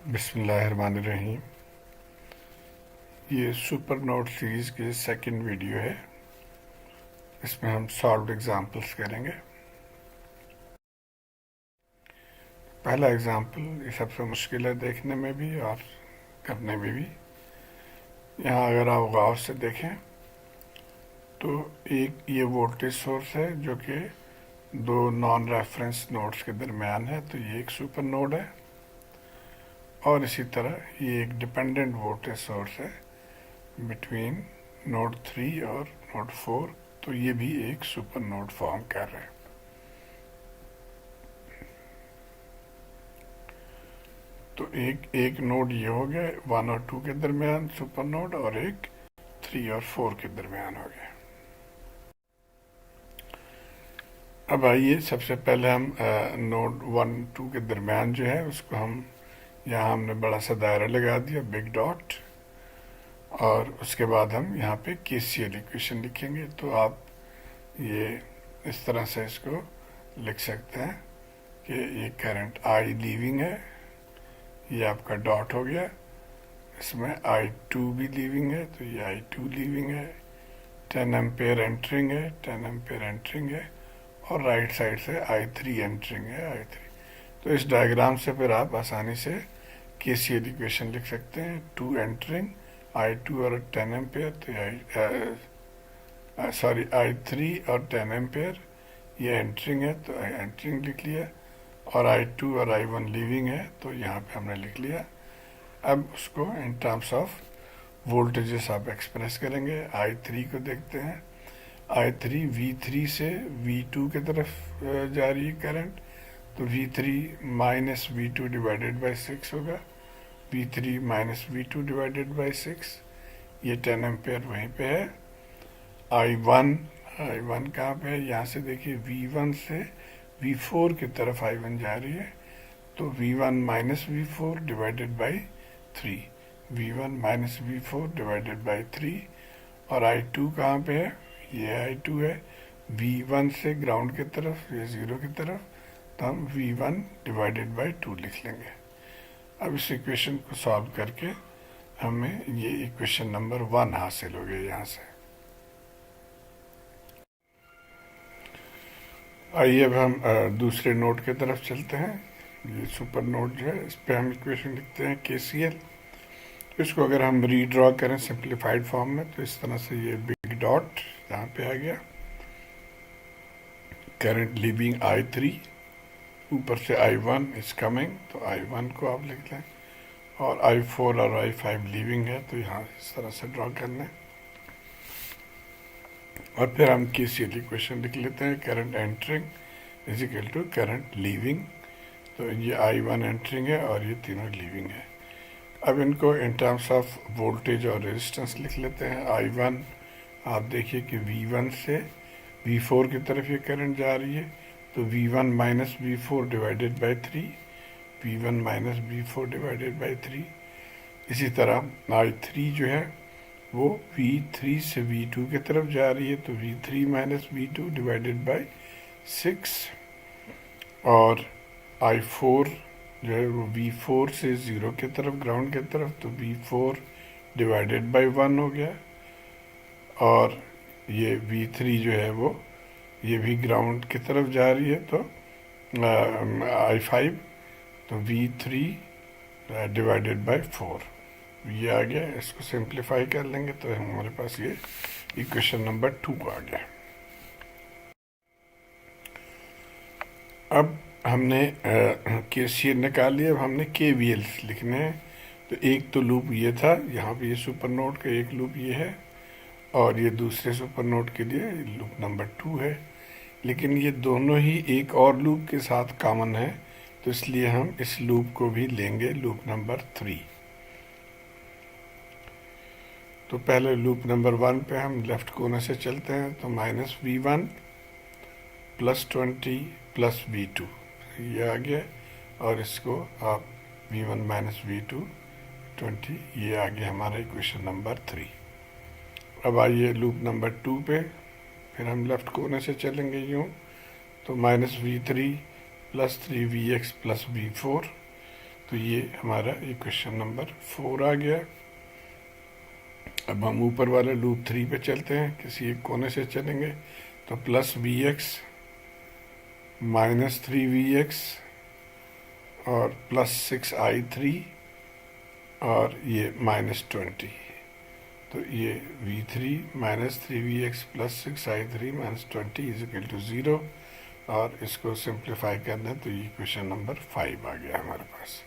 बिस्मिल्लाहिर्रहमानिर्रहीम। ये super note series की सेकंड वीडियो है। इसमें हम सॉल्व्ड एग्जांपल्स करेंगे। पहला एग्जांपल ये सबसे मुश्किल है देखने में भी और करने में भी। यहाँ अगर आप गौर से देखें तो एक ये वोल्टेज सोर्स है जो कि दो नॉन रेफरेंस नोड्स के दरमियान है, तो ये एक सुपर नोड है। और इसी तरह ये एक डिपेंडेंट वोल्टेज सोर्स है बिटवीन नोड 3 और नोड 4, तो ये भी एक सुपर नोड फॉर्म कर रहे हैं। तो एक नोड ये हो गया 1 और 2 के दरमियान सुपर नोड, और एक 3 और 4 के दरमियान हो गया। अब आइए सबसे पहले हम नोड 1 2 के दरमियान जो है उसको हम यहाँ हमने बड़ा सा दायरा लगा दिया, बिग डॉट, और उसके बाद हम यहाँ पे केसीएल इक्वेशन लिखेंगे। तो आप ये इस तरह से इसको लिख सकते हैं कि ये करंट आई लीविंग है, ये आपका डॉट हो गया। इसमें I2 भी लीविंग है, तो ये I2 लीविंग है। 10 एम्पेयर एंटरिंग है, 10 एम्पेयर एंटरिंग है, और राइट साइड से I3 एंटरिंग है, I3। तो इस डायग्राम से फिर आप आसानी से केसीएल इक्वेशन लिख सकते हैं। 2 एंटरिंग I2 और 10 एम्पेयर, तो सॉरी I3 और 10 एम्पेयर ये एंटरिंग है, तो एंटरिंग लिख लिया। और I2 और I1 लीविंग है, तो यहाँ पे हमने लिख लिया। अब उसको इन टर्म्स ऑफ वोल्टेजेस आप एक्सप्रेस करेंगे। I3 को देखते हैं। I3 V3 से V2 की तरफ जा रही है करंट, तो V3 minus V2 divided by 6 होगा। V3 minus V2 divided by 6, ये 10 एम्पेयर वहीं पे है। I1 कहाँ पे है? यहाँ से देखिए V1 से V4 की तरफ I1 जा रही है, तो V1 minus V4 divided by 3, V1 minus V4 divided by 3। और I2 कहाँ पे है? ये I2 है V1 से ग्राउंड की तरफ, ये 0 की तरफ, तो हम V1 डिवाइडेड बाई 2 लिख लेंगे। अब इस इक्वेशन को सॉल्व करके हमें ये इक्वेशन नंबर 1 हासिल हो गया। यहाँ से आइए अब हम दूसरे नोड की तरफ चलते हैं। ये सुपर नोड जो है, इस पर हम इक्वेशन लिखते हैं केसीएल। तो इसको अगर हम रीड्रॉ करें सिंप्लीफाइड फॉर्म में, तो इस तरह से ये बिग डॉट यहाँ पे आ गया। करंट लीविंग I3, ऊपर से I1 इज कमिंग, तो I1 को आप लिख लें। और I4 और I5 लीविंग है, तो यहाँ इस तरह से ड्रॉ कर लें। और फिर हम केसीएल इक्वेशन लिख लेते हैं। Current entering is equal to current leaving, तो ये I1 एंटरिंग है और ये तीनों लीविंग है। अब इनको इन टर्म्स ऑफ वोल्टेज और रेजिस्टेंस लिख लेते हैं। I1 आप देखिए कि V1 से V4 की तरफ ये करंट जा रही है, तो V1 minus V4 divided by 3, V1 minus V4 divided by 3। इसी तरह I3 जो है वो V3 से V2 की तरफ जा रही है, तो V3 minus V2 divided by 6। और I4 जो है वो V4 से 0 की तरफ, ग्राउंड की तरफ, तो V4 डिवाइडेड बाई 1 हो गया। और ये V3 जो है वो ये भी ग्राउंड की तरफ जा रही है, तो I5, तो V3 डिवाइडेड बाई 4 ये आ गया। इसको सिंप्लीफाई कर लेंगे तो हमारे पास ये इक्वेशन नंबर 2 आ गया। अब हमने केसीएल निकाल लिया, अब हमने केवीएल लिखने हैं। तो एक तो लूप ये था, यहाँ पे ये सुपर नोड का एक लूप ये है, और ये दूसरे सुपर नोड के लिए लूप नंबर 2 है। लेकिन ये दोनों ही एक और लूप के साथ कॉमन है, तो इसलिए हम इस लूप को भी लेंगे, लूप नंबर 3। तो पहले लूप नंबर 1 पे हम लेफ्ट कोने से चलते हैं, तो minus V1 plus 20 plus V2 ये आ गया। और इसको आप V1 माइनस V2 20 ये आ गया हमारा इक्वेशन नंबर 3। अब आइए लूप नंबर 2 पे, फिर हम लेफ्ट कोने से चलेंगे यूँ, तो minus V3 plus 3VX plus V4, तो ये हमारा इक्वेशन नंबर 4 आ गया। अब हम ऊपर वाले लूप 3 पे चलते हैं, किसी एक कोने से चलेंगे। तो plus we x minus 3vx और प्लस 6i3 और ये -20। तो ये v3 minus 3vx plus 6i3 -20 is equal to 0, और इसको सिंप्लीफाई करना है तो ये क्वेश्चन नंबर 5 आ गया हमारे पास।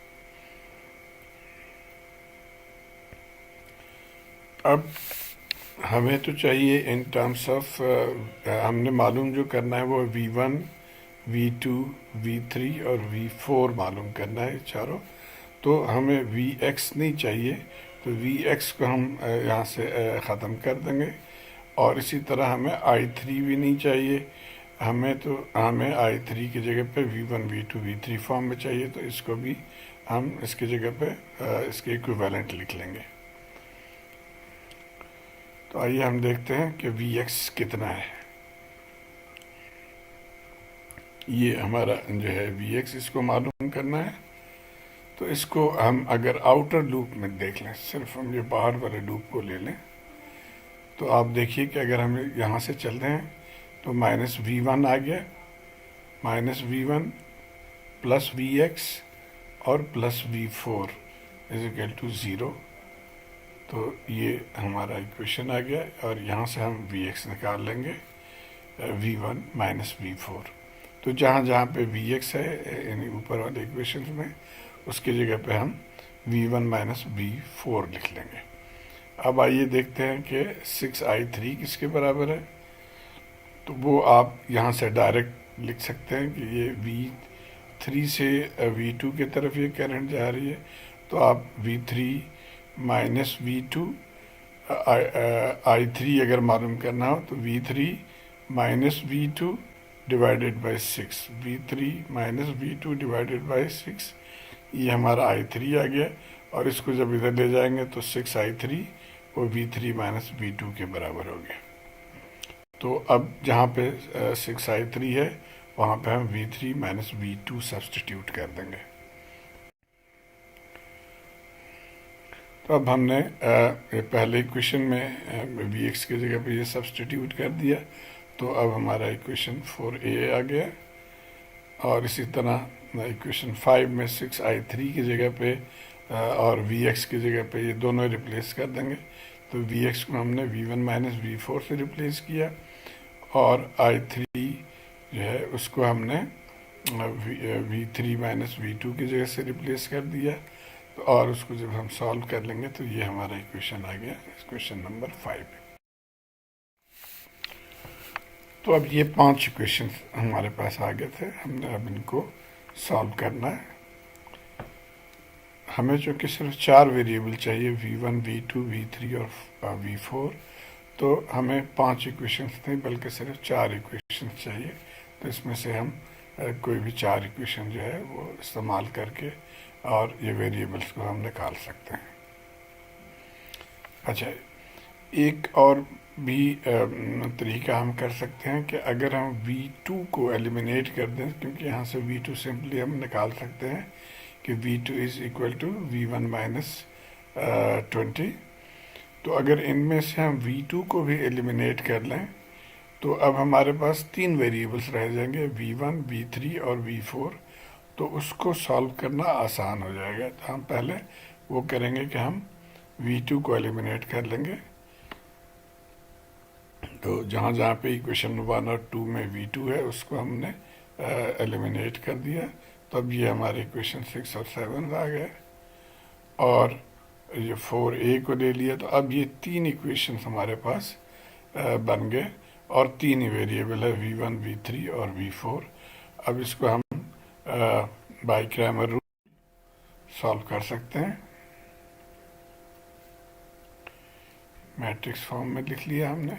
अब हमें तो चाहिए इन टर्म्स ऑफ, हमने मालूम जो करना है वो v1 v2 v3 और v4 मालूम करना है चारों। तो हमें vx नहीं चाहिए, तो vx को हम यहाँ से ख़त्म कर देंगे। और इसी तरह हमें i3 भी नहीं चाहिए, हमें i3 की जगह पे v1 v2 v3 फॉर्म में चाहिए, तो इसको भी हम इसकी जगह पे इसके इक्विवेलेंट लिख लेंगे। तो आइए हम देखते हैं कि vx कितना है। ये हमारा जो है vx, इसको मालूम करना है। तो इसको हम अगर आउटर लूप में देख लें, सिर्फ हम ये बाहर वाले लूप को ले लें, तो आप देखिए कि अगर हम यहाँ से चल रहे हैं तो -v1 आ गया, -v1 प्लस vx और plus v4 is equal to 0। तो ये हमारा इक्वेशन आ गया, और यहाँ से हम vx निकाल लेंगे, v1 माइनस v4। तो जहाँ जहाँ पे vx है यानी ऊपर वाले इक्वेशन में, उसकी जगह पे हम v1 माइनस v4 लिख लेंगे। अब आइए देखते हैं कि 6i3 किसके बराबर है। तो वो आप यहाँ से डायरेक्ट लिख सकते हैं कि ये v3 से v2 की तरफ ये करंट जा रही है। तो आप v3 माइनस v2 i3 अगर मालूम करना हो तो v3 minus v2 divided by 6, v3 minus v2 divided by 6, ये हमारा i3 आ गया। और इसको जब इधर ले जाएंगे तो 6i3 वो v3 माइनस v2 के बराबर हो गया। तो अब जहाँ पे 6i3 है वहाँ पे हम v3 माइनस v2 सब्सटीट्यूट कर देंगे। तो अब हमने पहले इक्वेशन में vx की जगह पे ये सब्सटीट्यूट कर दिया, तो अब हमारा इक्वेशन 4a आ गया। और इसी तरह इक्वेशन 5 में 6i3 की जगह पे और vx की जगह पे ये दोनों रिप्लेस कर देंगे। तो vx को हमने v1 माइनस v4 से रिप्लेस किया, और i3 जो है उसको हमने v3 माइनस v2 की जगह से रिप्लेस कर दिया। तो और उसको जब हम सॉल्व कर लेंगे तो ये हमारा इक्वेशन आ गया, इक्वेशन नंबर 5। तो अब ये 5 इक्वेशन हमारे पास आ गए थे, हमने अब इनको सॉल्व करना है। हमें चूँकि सिर्फ 4 वेरिएबल चाहिए, v1 v2 v3 और v4, तो हमें 5 इक्वेशंस नहीं बल्कि सिर्फ 4 इक्वेशंस चाहिए। तो इसमें से हम कोई भी 4 इक्वेशन जो है वो इस्तेमाल करके और ये वेरिएबल्स को हम निकाल सकते हैं। अच्छा, एक और भी तरीका हम कर सकते हैं कि अगर हम v2 को एलिमिनेट कर दें, क्योंकि यहाँ से v2 सिंपली हम निकाल सकते हैं कि v2 is equal to v1 minus 20। तो अगर इनमें से हम v2 को भी एलिमिनेट कर लें तो अब हमारे पास 3 वेरिएबल्स रह जाएंगे, v1 v3 और v4। तो उसको सॉल्व करना आसान हो जाएगा। तो हम पहले वो करेंगे कि हम v2 को एलिमिनेट कर लेंगे। तो जहाँ जहाँ पे इक्वेशन 1 और 2 में v2 है उसको हमने एलिमिनेट कर दिया। तो अब ये हमारे इक्वेशन 6 और 7 आ गए, और ये 4a को ले लिया। तो अब ये 3 इक्वेशन हमारे पास बन गए, और 3 ही वेरिएबल है v1 v3 और v4। अब इसको हम बाय क्रैमर रूल सॉल्व कर सकते हैं। मैट्रिक्स फॉर्म में लिख लिया हमने।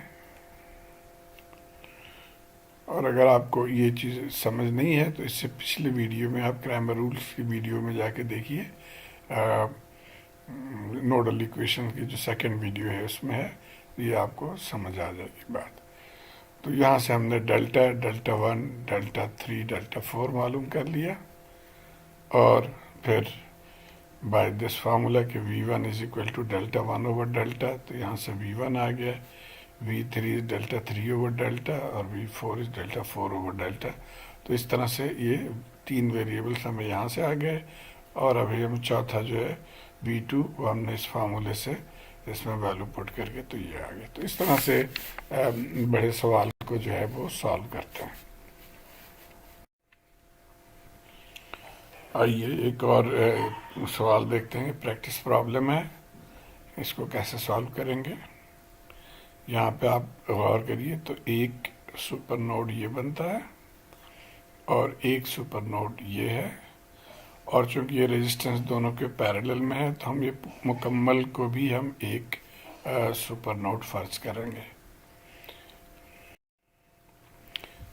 और अगर आपको ये चीज़ समझ नहीं है तो इससे पिछले वीडियो में आप क्रैमर रूल्स की वीडियो में जाके देखिए, नोडल इक्वेशन की जो सेकंड वीडियो है उसमें है, ये आपको समझ आ जाएगी बात। तो यहाँ से हमने डेल्टा 1 डेल्टा 3 डेल्टा 4 मालूम कर लिया, और फिर बाय दिस फार्मूला कि V1 is equal to delta 1 over delta, तो यहाँ से V1 आ गया, V3 is delta 3 over delta और V4 is delta 4 over delta. तो इस तरह से ये 3 वेरिएबल्स हमें यहाँ से आ गए, और अभी हम चौथा जो है V2 वो हमने इस फार्मूले से इसमें वैल्यू पुट करके तो ये आ गया। तो इस तरह से बड़े सवाल को जो है वो सॉल्व करते हैं। आइए एक और सवाल देखते हैं। प्रैक्टिस प्रॉब्लम है, इसको कैसे सॉल्व करेंगे। यहाँ पे आप गौर करिए, तो एक सुपर नोड ये बनता है और एक सुपर नोड ये है, और चूंकि ये रेजिस्टेंस दोनों के पैरेलल में है तो हम ये मुकम्मल को भी हम एक सुपर नोड फर्ज करेंगे।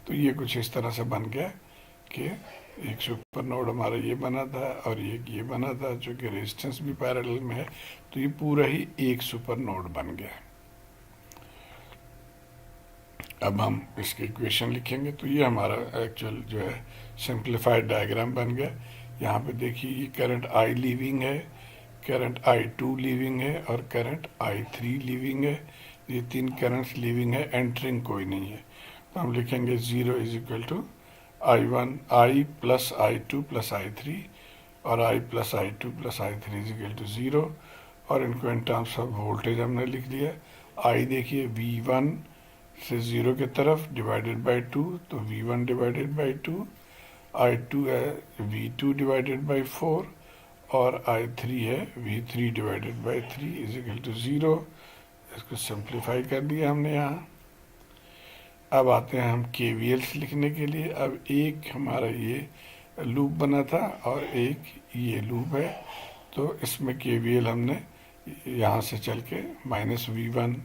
तो ये कुछ इस तरह से बन गया कि एक सुपर नोड हमारा ये बना था और एक ये बना था, जो कि रेजिस्टेंस भी पैरेलल में है, तो ये पूरा ही एक सुपर नोड बन गया। अब हम इसकी इक्वेशन लिखेंगे, तो ये हमारा एक्चुअल जो है सिंप्लीफाइड डायग्राम बन गया। यहाँ पे देखिए, ये करंट I लीविंग है, करंट I2 लीविंग है और करंट I3 लीविंग है। ये 3 करंट्स लीविंग है, एंटरिंग कोई नहीं है। तो हम लिखेंगे 0 is equal to I plus I2 plus I3 और I plus I2 plus I3 is equal to 0, और इनको इन टर्म्स ऑफ वोल्टेज हमने लिख दिया। I देखिए V1 से 0 की तरफ डिवाइडेड बाई 2, तो V1 डिवाइडेड बाई 2, I2 है V2 डिवाइडेड बाई 4 और I3 है V3 divided by 3 is equal to 0। इसको सिंप्लीफाई कर दिया हमने यहाँ। अब आते हैं हम KVLs लिखने के लिए। अब एक हमारा ये लूप बना था और एक ये लूप है, तो इसमें KVL हमने यहाँ से चल के -V1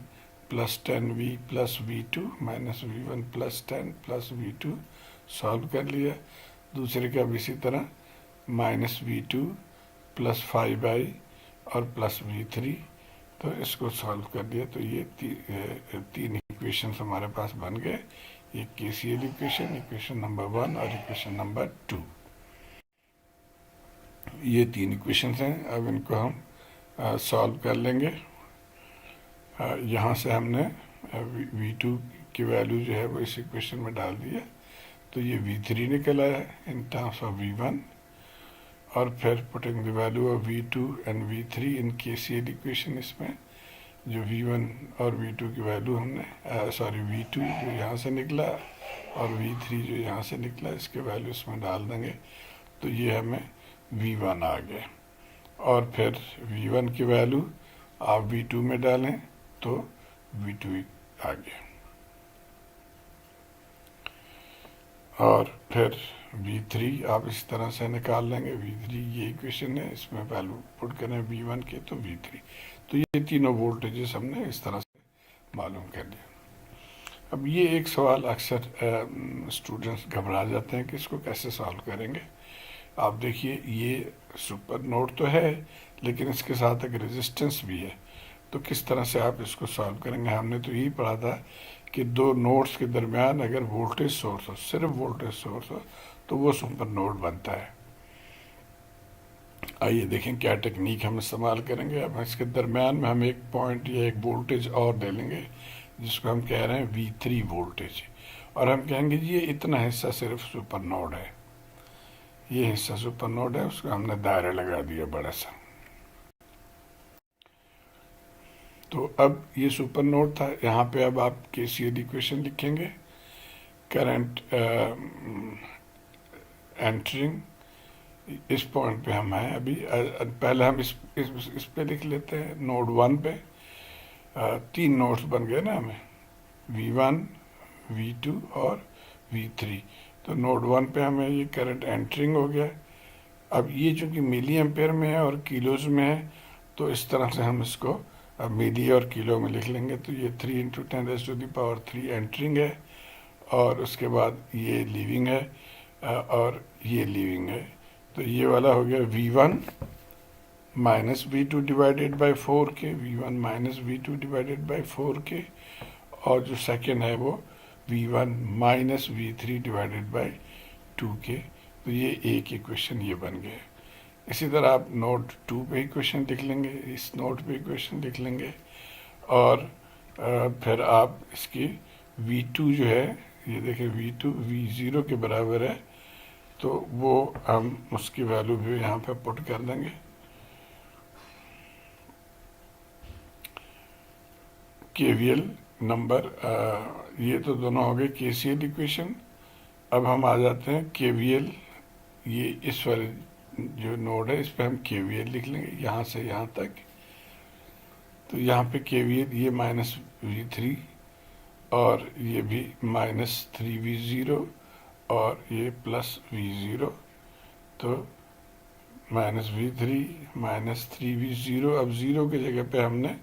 plus 10V plus V2 minus V1 plus 10 plus V2 solve कर लिया। दूसरे का भी इसी तरह -V2 प्लस 5I और प्लस V3, तो इसको सॉल्व कर दिया। तो ये तीन इक्वेशन हमारे पास बन गए, एक KCL इक्वेशन, इक्वेशन नंबर 1 और इक्वेशन नंबर 2। ये 3 इक्वेशन हैं। अब इनको हम सॉल्व कर लेंगे। यहाँ से हमने V2 की वैल्यू जो है वो इस इक्वेशन में डाल दिया, तो ये V3 निकल आया इन टर्म्स ऑफ V1, और फिर putting the value of V2 and V3 in KCL equation, इसमें जो V1 और V2 की वैल्यू हमने V2 जो यहाँ से निकला और V3 जो यहाँ से निकला, इसके वैल्यू इसमें डाल देंगे, तो ये हमें V1 आ गए। और फिर V1 की वैल्यू आप V2 में डालें तो V2 आ गया, और फिर V3 आप इस तरह से निकाल लेंगे। V3 ये इक्वेशन है, इसमें वैल्यू पुट करें V1 के तो V3। तो ये तीनों वोल्टेजेस हमने इस तरह से मालूम कर लिया। अब ये एक सवाल अक्सर स्टूडेंट्स घबरा जाते हैं कि इसको कैसे सॉल्व करेंगे। आप देखिए, ये सुपर नोड तो है, लेकिन इसके साथ एक रेजिस्टेंस भी है, तो किस तरह से आप इसको सॉल्व करेंगे। हमने तो यही पढ़ा था कि दो नोड्स के दरमियान अगर वोल्टेज सोर्स हो, सिर्फ वोल्टेज सोर्स हो, तो वो सुपर नोड बनता है। आइए देखें क्या टेक्निक हम इस्तेमाल करेंगे। अब इसके दरमियान में हम एक पॉइंट या एक वोल्टेज और ले लेंगे, जिसको हम कह रहे हैं V3 वोल्टेज, और हम कहेंगे जी ये इतना हिस्सा सिर्फ सुपर नोड है, ये हिस्सा सुपर नोड है, उसको हमने दायरा लगा दिया बड़ा सा। तो अब ये सुपर नोड था, यहाँ पे अब आप KCL इक्वेशन लिखेंगे। करंट एंटरिंग इस पॉइंट पे हम हैं अभी। पहले हम इस पे लिख लेते हैं, नोड 1 पे 3 नोड्स बन गए ना हमें, V1 V2 और V3। तो नोड 1 पे हमें ये करंट एंटरिंग हो गया। अब ये चूँकि मिली एम्पेयर में है और किलोज में है, तो इस तरह से हम इसको अब मिली और किलो में लिख लेंगे। तो ये 3 × 10⁻³ एंटरिंग है, और उसके बाद ये लीविंग है और ये लीविंग है। तो ये वाला हो गया V1 minus V2 divided by 4 के, V1 minus V2 divided by 4 के, और जो सेकेंड है वो V1 minus V3 divided by 2 के। तो ये एक इक्वेशन ये बन गया। इसी तरह आप नोट 2 पे इक्वेशन लिख लेंगे, इस नोट पे इक्वेशन लिख लेंगे, और फिर आप इसकी V2 जो है, ये देखिए V2 V0 के बराबर है, तो वो हम उसकी वैल्यू भी यहाँ पे पुट कर देंगे। KVL नंबर, ये तो दोनों हो गए KCL इक्वेशन। अब हम आ जाते हैं KVL, ये इस वाले जो नोड है इस पे हम KVL लिख लेंगे यहाँ से यहाँ तक। तो यहाँ पे KVL ये -V3 और ये भी -3V0 और ये +V0, तो -V3 -3V0। अब 0 की जगह पे हमने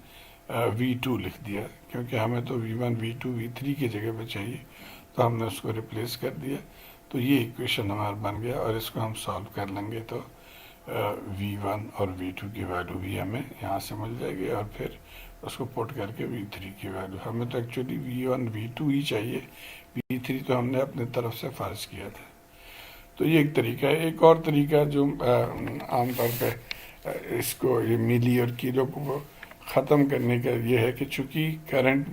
V2 लिख दिया, क्योंकि हमें तो V1 V2 V3 की जगह पे चाहिए, तो हमने उसको रिप्लेस कर दिया। तो ये इक्वेशन हमारा बन गया, और इसको हम सॉल्व कर लेंगे तो V1 और V2 की वैल्यू भी हमें यहाँ से मिल जाएगी, और फिर उसको पुट करके V3 की वैल्यू, हमें तो एक्चुअली V1 V2 ही चाहिए, V3 तो हमने अपने तरफ से फर्ज किया था। तो ये एक तरीका है। एक और तरीका जो आमतौर पे इसको ये मिली और किलो को ख़त्म करने का ये है कि चूँकि करंट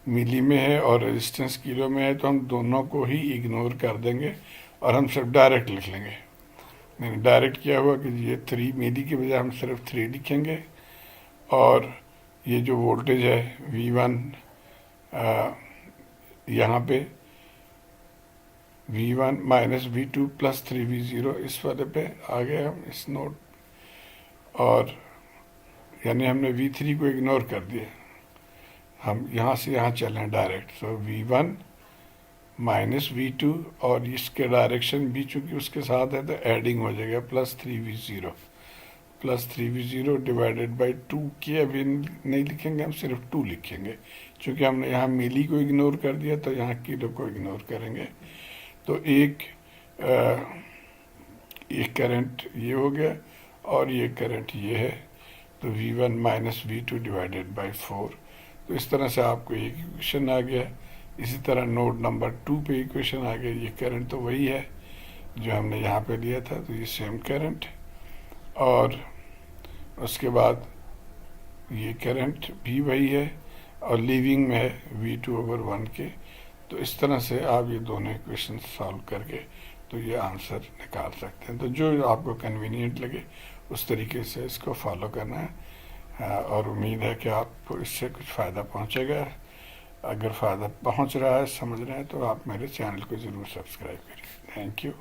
मिली में है और रेजिस्टेंस किलो में है, तो हम दोनों को ही इग्नोर कर देंगे और हम सिर्फ डायरेक्ट लिख लेंगे। नहीं, डायरेक्ट क्या हुआ कि ये 3 मिली के बजाय हम सिर्फ 3 लिखेंगे, और ये जो वोल्टेज है V1 यहाँ पे V1 -V2 +3V0 इस वाले पे आ गए हम इस नोट, और यानी हमने V3 को इग्नोर कर दिया, हम यहाँ से यहाँ चलें डायरेक्ट। सो V1 -V2 और इसके डायरेक्शन भी चूँकि उसके साथ है तो एडिंग हो जाएगा +3V0 डिवाइडेड बाई 2 के अभी नहीं लिखेंगे, हम सिर्फ 2 लिखेंगे, चूँकि हमने यहाँ मिली को इग्नोर कर दिया तो यहाँ किलो को इग्नोर करेंगे। तो एक करंट ये हो गया और ये करंट ये है, तो V1 -V2 डिवाइडेड बाई 4। तो इस तरह से आपको एक इक्वेशन आ गया। इसी तरह नोड नंबर 2 पे इक्वेशन आ गया, ये करंट तो वही है जो हमने यहाँ पे लिया था, तो ये सेम करंट, और उसके बाद ये करंट भी वही है और लीविंग में है V2/1 के। तो इस तरह से आप ये दोनों इक्वेशन सॉल्व करके तो ये आंसर निकाल सकते हैं। तो जो आपको कन्वीनियंट लगे उस तरीके से इसको फॉलो करना है, और उम्मीद है कि आपको इससे कुछ फ़ायदा पहुंचेगा। अगर फ़ायदा पहुंच रहा है, समझ रहे हैं, तो आप मेरे चैनल को ज़रूर सब्सक्राइब करिए। Thank you.